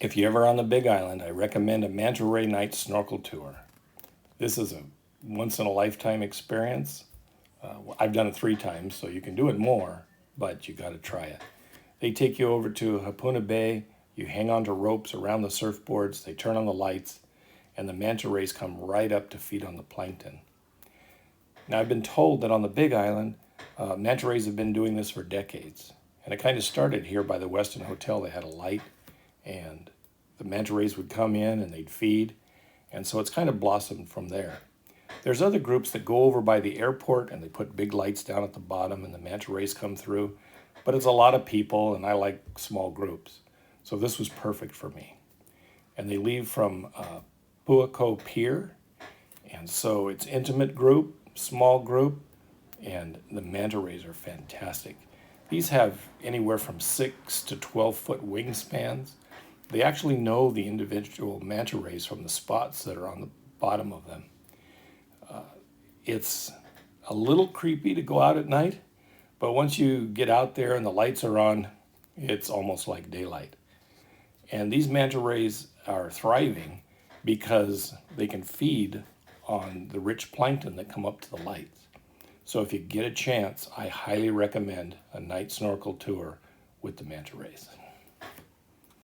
If you're ever on the Big Island, I recommend a Manta Ray Night Snorkel tour. This is a once-in-a-lifetime experience. I've done it 3 times, so you can do it more, but you got to try it. They take you over to Hapuna Bay, you hang onto ropes around the surfboards, they turn on the lights, and the manta rays come right up to feed on the plankton. Now, I've been told that on the Big Island, manta rays have been doing this for decades. And it kind of started here by the Westin Hotel. They had a light, and the manta rays would come in and they'd feed. And so it's kind of blossomed from there. There's other groups that go over by the airport and they put big lights down at the bottom and the manta rays come through. But it's a lot of people and I like small groups. So this was perfect for me. And they leave from Puako Pier. And so it's intimate group, small group, and the manta rays are fantastic. These have anywhere from 6 to 12 foot wingspans. They actually know the individual manta rays from the spots that are on the bottom of them. It's a little creepy to go out at night, but once you get out there and the lights are on, it's almost like daylight. And these manta rays are thriving because they can feed on the rich plankton that come up to the lights. So if you get a chance, I highly recommend a night snorkel tour with the manta rays.